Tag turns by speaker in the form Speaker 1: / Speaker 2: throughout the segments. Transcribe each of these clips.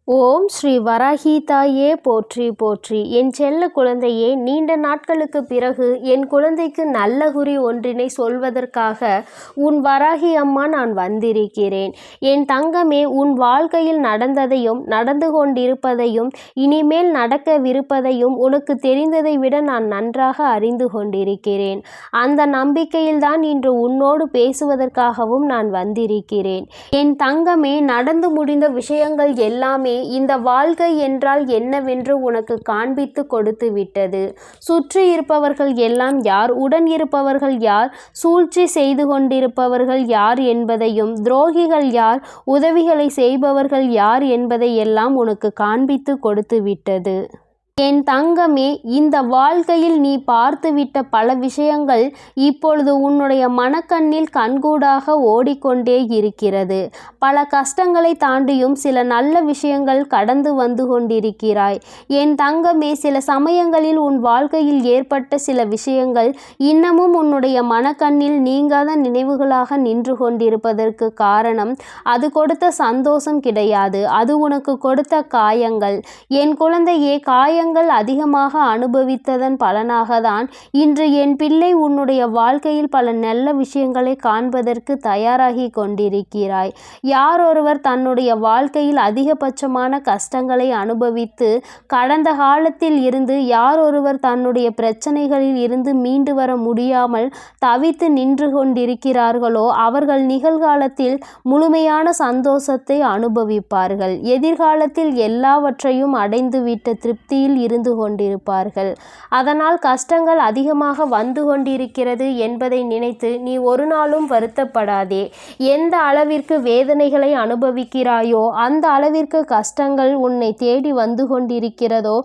Speaker 1: ஓம் ஸ்ரீ வராகி தாயே போற்றி போற்றி. என் செல்ல குழந்தையே, நீண்ட நாட்களுக்கு பிறகு என் குழந்தைக்கு நல்ல குறி ஒன்றினை சொல்வதற்காக உன் வராகி அம்மா நான் வந்திருக்கிறேன். என் தங்கமே, உன் வாழ்க்கையில் நடந்ததையும் நடந்து கொண்டிருப்பதையும் இனிமேல் நடக்கவிருப்பதையும் உனக்கு தெரிந்ததை விட நான் நன்றாக அறிந்து கொண்டிருக்கிறேன். அந்த நம்பிக்கையில்தான் இன்று உன்னோடு பேசுவதற்காகவும் நான் வந்திருக்கிறேன். என் தங்கமே, நடந்து முடிந்த விஷயங்கள் எல்லாமே இந்த வாழ்க்கை என்றால் என்னவென்று உனக்கு காண்பித்து கொடுத்து விட்டது. சுற்றி இருப்பவர்கள் எல்லாம் யார், உடன் இருப்பவர்கள் யார், சூழ்ச்சி செய்து கொண்டிருப்பவர்கள் யார் என்பதையும், துரோகிகள் யார், உதவிகளை செய்பவர்கள் யார் என்பதை எல்லாம் உனக்கு காண்பித்து கொடுத்து விட்டது. என் தங்கமே, இந்த வாழ்க்கையில் நீ பார்த்துவிட்ட பல விஷயங்கள் இப்பொழுது உன்னுடைய மனக்கண்ணில் கண்கூடாக ஓடிக்கொண்டே இருக்கிறது. பல கஷ்டங்களை தாண்டியும் சில நல்ல விஷயங்கள் கடந்து வந்து கொண்டிருக்கிறாய். என் தங்கமே, சில சமயங்களில் உன் வாழ்க்கையில் ஏற்பட்ட சில விஷயங்கள் இன்னமும் உன்னுடைய மனக்கண்ணில் நீங்காத நினைவுகளாக நின்று கொண்டிருப்பதற்கு காரணம் அது கொடுத்த சந்தோஷம் கிடையாது, அது உனக்கு கொடுத்த காயங்கள். என் குழந்தையே, காயங்கள் அதிகமாக அனுபவித்ததன் பலனாக தான் இன்று என் பிள்ளை உன்னுடைய வாழ்க்கையில் பல நல்ல விஷயங்களை காண்பதற்கு தயாராகி கொண்டிருக்கிறாய். யார் ஒருவர் தன்னுடைய வாழ்க்கையில் அதிகபட்சமான கஷ்டங்களை அனுபவித்து கடந்த காலத்தில் இருந்து யார் ஒருவர் தன்னுடைய பிரச்சனைகளில் இருந்து மீண்டு வர முடியாமல் தவித்து நின்று கொண்டிருக்கிறார்களோ அவர்கள் நிகழ்காலத்தில் முழுமையான சந்தோஷத்தை அனுபவிப்பார்கள். எதிர்காலத்தில் எல்லாவற்றையும் அடைந்துவிட்ட திருப்தியில் இருந்து கொண்டிருப்பார்கள். அதனால் கஷ்டங்கள் அதிகமாக வந்து கொண்டிருக்கிறது என்பதை நினைத்து நீ ஒரு நாளும் வருத்தப்படாதே. எந்த அளவிற்கு வேதனைகளை அனுபவிக்கிறாயோ அந்த அளவிற்கு கஷ்டங்கள் உன்னை தேடி வந்து கொண்டிருக்கிறதோ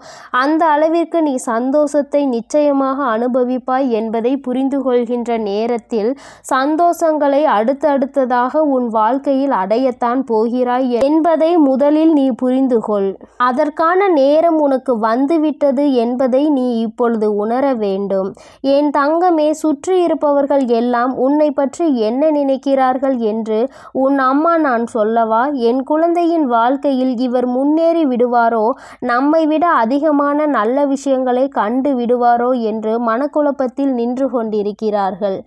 Speaker 1: அந்த அளவிற்கு நீ சந்தோஷத்தை நிச்சயமாக அனுபவிப்பாய் என்பதை புரிந்து கொள்கின்ற நேரத்தில் சந்தோஷங்களை அடுத்தடுத்ததாக உன் வாழ்க்கையில் அடையத்தான் போகிறாய் என்பதை முதலில் நீ புரிந்து கொள். அதற்கான நேரம் உனக்கு வந்துவிட்டது என்பதை நீ இப்பொழுது உணர வேண்டும். என் தங்கமே, சுற்றி இருப்பவர்கள் எல்லாம் உன்னை பற்றி என்ன நினைக்கிறார்கள் என்று உன் அம்மா நான் சொல்லவா? என் குழந்தையின் வாழ்க்கையில் இவர் முன்னேறி விடுவாரோ, நம்மை விட அதிகமான நல்ல விஷயங்களை கண்டு விடுவாரோ என்று மனக்குழப்பத்தில் நின்று கொண்டிருக்கிறார்கள்.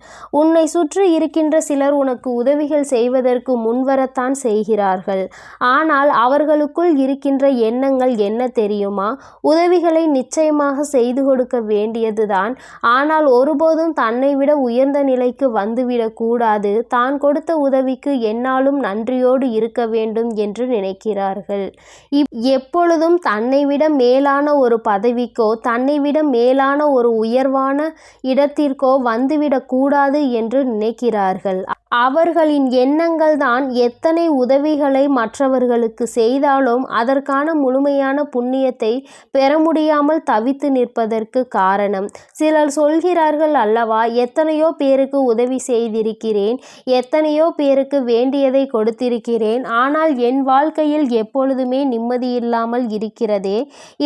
Speaker 1: உன்னை சுற்றி இருக்கின்ற சிலர் உனக்கு உதவிகள் செய்வதற்கு முன்வரத்தான் செய்கிறார்கள். ஆனால் அவர்களுக்குள் இருக்கின்ற எண்ணங்கள் என்ன தெரியுமா? உதவிகளை நிச்சயமாக செய்து கொடுக்க வேண்டியதுதான். ஆனால் ஒருபோதும் தன்னை விட உயர்ந்த நிலைக்கு வந்துவிடக் கூடாது, தான் கொடுத்த உதவிக்கு என்னாலும் நன்றியோடு இருக்க வேண்டும் என்று நினைக்கிறார்கள். எப்பொழுதும் தன்னை விட மேலான ஒரு பதவிக்கோ தன்னை விட மேலான ஒரு உயர்வான இடத்திற்கோ வந்துவிடக் கூடாது என்று நினைக்கிறார்கள். அவர்களின் எண்ணங்கள் தான் எத்தனை உதவிகளை மற்றவர்களுக்கு செய்தாலும் அதற்கான முழுமையான புண்ணியத்தை பெற முடியாமல் தவித்து நிற்பதற்கு காரணம். சிலர் சொல்கிறார்கள் அல்லவா, எத்தனையோ பேருக்கு உதவி செய்திருக்கிறேன், எத்தனையோ பேருக்கு வேண்டியதை கொடுத்திருக்கிறேன், ஆனால் என் வாழ்க்கையில் எப்பொழுதுமே நிம்மதியில்லாமல் இருக்கிறதே.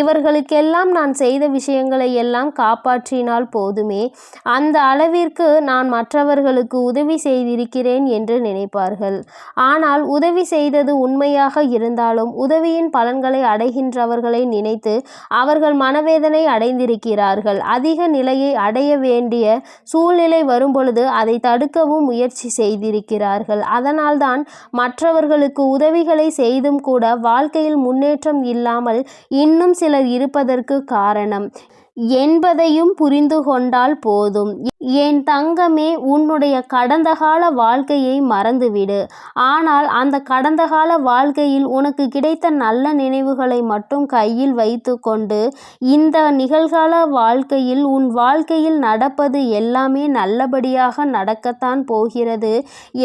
Speaker 1: இவர்களுக்கெல்லாம் நான் செய்த விஷயங்களை எல்லாம் காப்பாற்றினால் போதுமே, அந்த அளவிற்கு நான் மற்றவர்களுக்கு உதவி செய்திருக்கிறேன் என்று நினைப்பார்கள். ஆனால் உதவி செய்தது உண்மையாக இருந்தாலும் உதவியின் பலன்களை அடைகின்றவர்களை நினைத்து அவர்கள் மனவேதனை அடைந்திருக்கிறார்கள். அதிக நிலையை அடைய வேண்டிய சூழ்நிலை வரும்பொழுது அதை தடுக்கவும் முயற்சி செய்திருக்கிறார்கள். அதனால்தான் மற்றவர்களுக்கு உதவிகளை செய்தும் கூட வாழ்க்கையில் முன்னேற்றம் இல்லாமல் இன்னும் சிலர் இருப்பதற்கு காரணம் என்பதையும் புரிந்து கொண்டால் போதும். என் தங்கமே, உன்னுடைய கடந்த கால வாழ்க்கையை மறந்துவிடு. ஆனால் அந்த கடந்த கால வாழ்க்கையில் உனக்கு கிடைத்த நல்ல நினைவுகளை மட்டும் கையில் வைத்து கொண்டு இந்த நிகழ்கால வாழ்க்கையில் உன் வாழ்க்கையில் நடப்பது எல்லாமே நல்லபடியாக நடக்கத்தான் போகிறது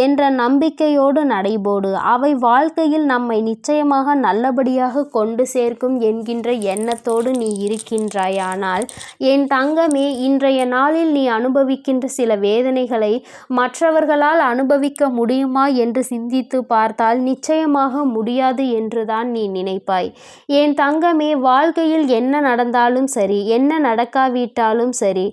Speaker 1: என்ற நம்பிக்கையோடு நடைபோடு. அவை வாழ்க்கையில் நம்மை நிச்சயமாக நல்லபடியாக கொண்டு சேர்க்கும் என்கின்ற எண்ணத்தோடு நீ இருக்கின்றாயானால் என் தங்கமே, இன்றைய நாளில் நீ அனுபவிக்கின்ற சில வேதனைகளை மற்றவர்களால் அனுபவிக்க முடியுமா என்று சிந்தித்து பார்த்தால் நிச்சயமாக முடியாது என்றுதான் நீ நினைப்பாய். என் தங்கமே, வாழ்க்கையில் என்ன நடந்தாலும் சரி, என்ன நடக்காவிட்டாலும் சரி,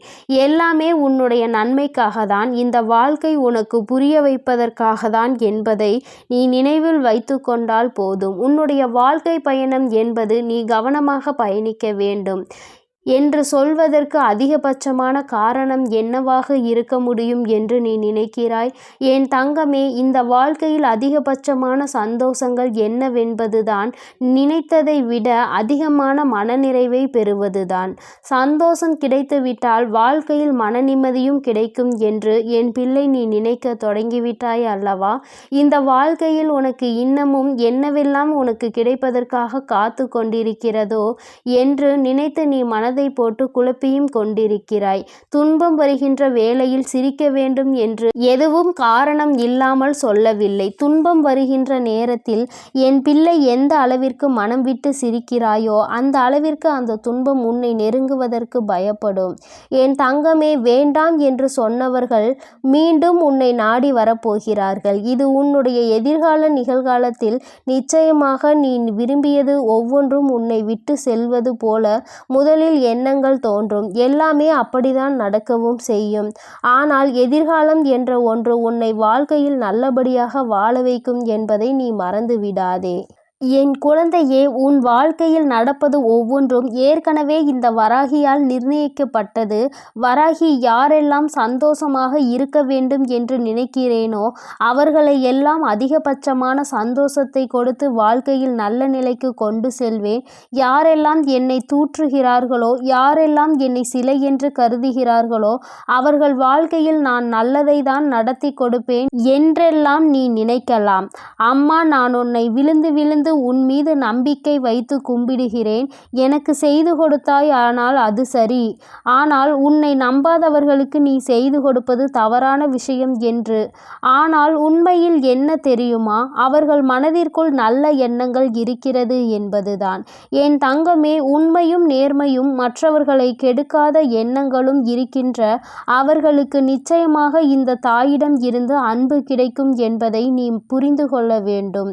Speaker 1: எல்லாமே உன்னுடைய நன்மைக்காக தான். இந்த வாழ்க்கை உனக்கு புரிய வைப்பதற்காக தான் என்பதை நீ நினைவில் வைத்து கொண்டால் போதும். உன்னுடைய வாழ்க்கை பயணம் என்பது நீ கவனமாக பயணிக்க வேண்டும் என்று சொல்வதற்கு அதிகபட்சமான காரணம் என்னவாக இருக்க முடியும் என்று நீ நினைக்கிறாய்? என் தங்கமே, இந்த வாழ்க்கையில் அதிகபட்சமான சந்தோஷங்கள் என்னவென்பதுதான் நினைத்ததை விட அதிகமான மனநிறைவை பெறுவதுதான். சந்தோஷம் கிடைத்துவிட்டால் வாழ்க்கையில் மன நிம்மதியும் கிடைக்கும் என்று என் பிள்ளை நீ நினைக்க தொடங்கிவிட்டாய் அல்லவா? இந்த வாழ்க்கையில் உனக்கு இன்னமும் என்னவெல்லாம் உனக்கு கிடைப்பதற்காக காத்து கொண்டிருக்கிறதோ என்று நினைத்து நீ மனதை போட்டு குழப்பியும் கொண்டிருக்கிறாய். துன்பம் வருகின்ற வேளையில் சிரிக்க வேண்டும் என்று எதுவும் காரணம் இல்லாமல் சொல்லவில்லை. துன்பம் வருகின்ற நேரத்தில் என் பிள்ளை எந்த அளவிற்கு மனம் விட்டு சிரிக்கிறாயோ அந்த அளவிற்கு அந்த துன்பம் உன்னை நெருங்குவதற்கு பயப்படும். என் தங்கமே, வேண்டாம் என்று சொன்னவர்கள் மீண்டும் உன்னை நாடி வரப்போகிறார்கள். இது உன்னுடைய எதிர்கால நிகழ்காலத்தில் நிச்சயமாக நீ விரும்பியது ஒவ்வொன்றும் உன்னை விட்டு செல்வது போல முதலில் எண்ணங்கள் தோன்றும். எல்லாமே அப்படிதான் நடக்கவும் செய்யும். ஆனால் எதிர்காலம் என்ற ஒன்று உன்னை வாழ்க்கையில் நல்லபடியாக வாழ வைக்கும் என்பதை நீ மறந்து விடாதே. என் குழந்தையே, உன் வாழ்க்கையில் நடப்பது ஒவ்வொன்றும் ஏற்கனவே இந்த வராகியால் நிர்ணயிக்கப்பட்டது. வராகி யாரெல்லாம் சந்தோஷமாக இருக்க வேண்டும் என்று நினைக்கிறேனோ அவர்களை எல்லாம் அதிகபட்சமான சந்தோஷத்தை கொடுத்து வாழ்க்கையில் நல்ல நிலைக்கு கொண்டு செல்வேன். யாரெல்லாம் என்னை தூற்றுகிறார்களோ, யாரெல்லாம் என்னை சிலை என்று கருதுகிறார்களோ அவர்கள் வாழ்க்கையில் நான் நல்லதை தான் நடத்தி கொடுப்பேன் என்றெல்லாம் நீ நினைக்கலாம். அம்மா, நான் உன்னை விழுந்து விழுந்து உன் மீது நம்பிக்கை வைத்து கும்பிடுகிறேன். எனக்கு செய்து கொடுத்தாய், ஆனால் அது சரி. ஆனால் உன்னை நம்பாதவர்களுக்கு நீ செய்து கொடுப்பது தவறான விஷயம் என்று. ஆனால் உண்மையில் என்ன தெரியுமா? அவர்கள் மனதிற்குள் நல்ல எண்ணங்கள் இருக்கிறது என்பதுதான். என் தங்கமே, உண்மையும் நேர்மையும் மற்றவர்களை கெடுக்காத எண்ணங்களும் இருக்கின்ற அவர்களுக்கு நிச்சயமாக இந்த தாயிடம் இருந்து அன்பு கிடைக்கும் என்பதை நீ புரிந்து கொள்ள வேண்டும்.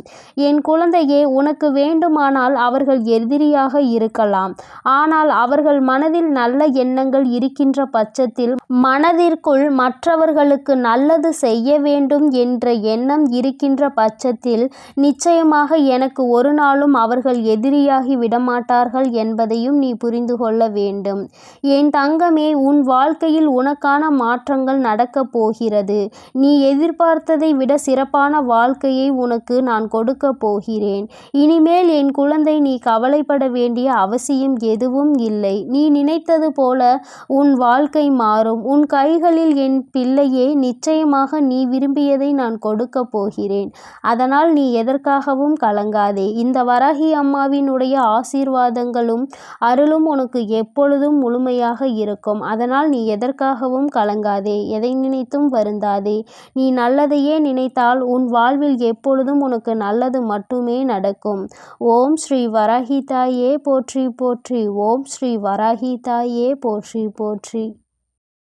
Speaker 1: என் குழந்தையே, உனக்கு வேண்டுமானால் அவர்கள் எதிரியாக இருக்கலாம். ஆனால் அவர்கள் மனதில் நல்ல எண்ணங்கள் இருக்கின்ற பட்சத்தில், மனதிற்குள் மற்றவர்களுக்கு நல்லது செய்ய வேண்டும் என்ற எண்ணம் இருக்கின்ற பட்சத்தில் நிச்சயமாக எனக்கு ஒரு நாளும் அவர்கள் எதிரியாகி விடமாட்டார்கள் என்பதையும் நீ புரிந்து கொள்ள வேண்டும். என் தங்கமே, உன் வாழ்க்கையில் உனக்கான மாற்றங்கள் நடக்கப் போகிறது. நீ எதிர்பார்த்ததை விட சிறப்பான வாழ்க்கையை உனக்கு நான் கொடுக்க போகிறேன். இனிமேல் என் குழந்தை, நீ கவலைப்பட வேண்டிய அவசியம் எதுவும் இல்லை. நீ நினைத்தது போல உன் வாழ்க்கை மாறும். உன் கைகளில் என் பிள்ளையே நிச்சயமாக நீ விரும்பியதை நான் கொடுக்க போகிறேன். அதனால் நீ எதற்காகவும் கலங்காதே. இந்த வராகி அம்மாவினுடைய ஆசீர்வாதங்களும் அருளும் உனக்கு எப்பொழுதும் முழுமையாக இருக்கும். அதனால் நீ எதற்காகவும் கலங்காதே, எதை நினைத்தும் வருந்தாதே. நீ நல்லதையே நினைத்தால் உன் வாழ்வில் எப்பொழுதும் உனக்கு நல்லது மட்டுமே நடக்கும். ஓம் ஸ்ரீ வராகி தாயே போற்றி போற்றி. ஓம் ஸ்ரீ வராகி தாயே போற்றி போற்றி.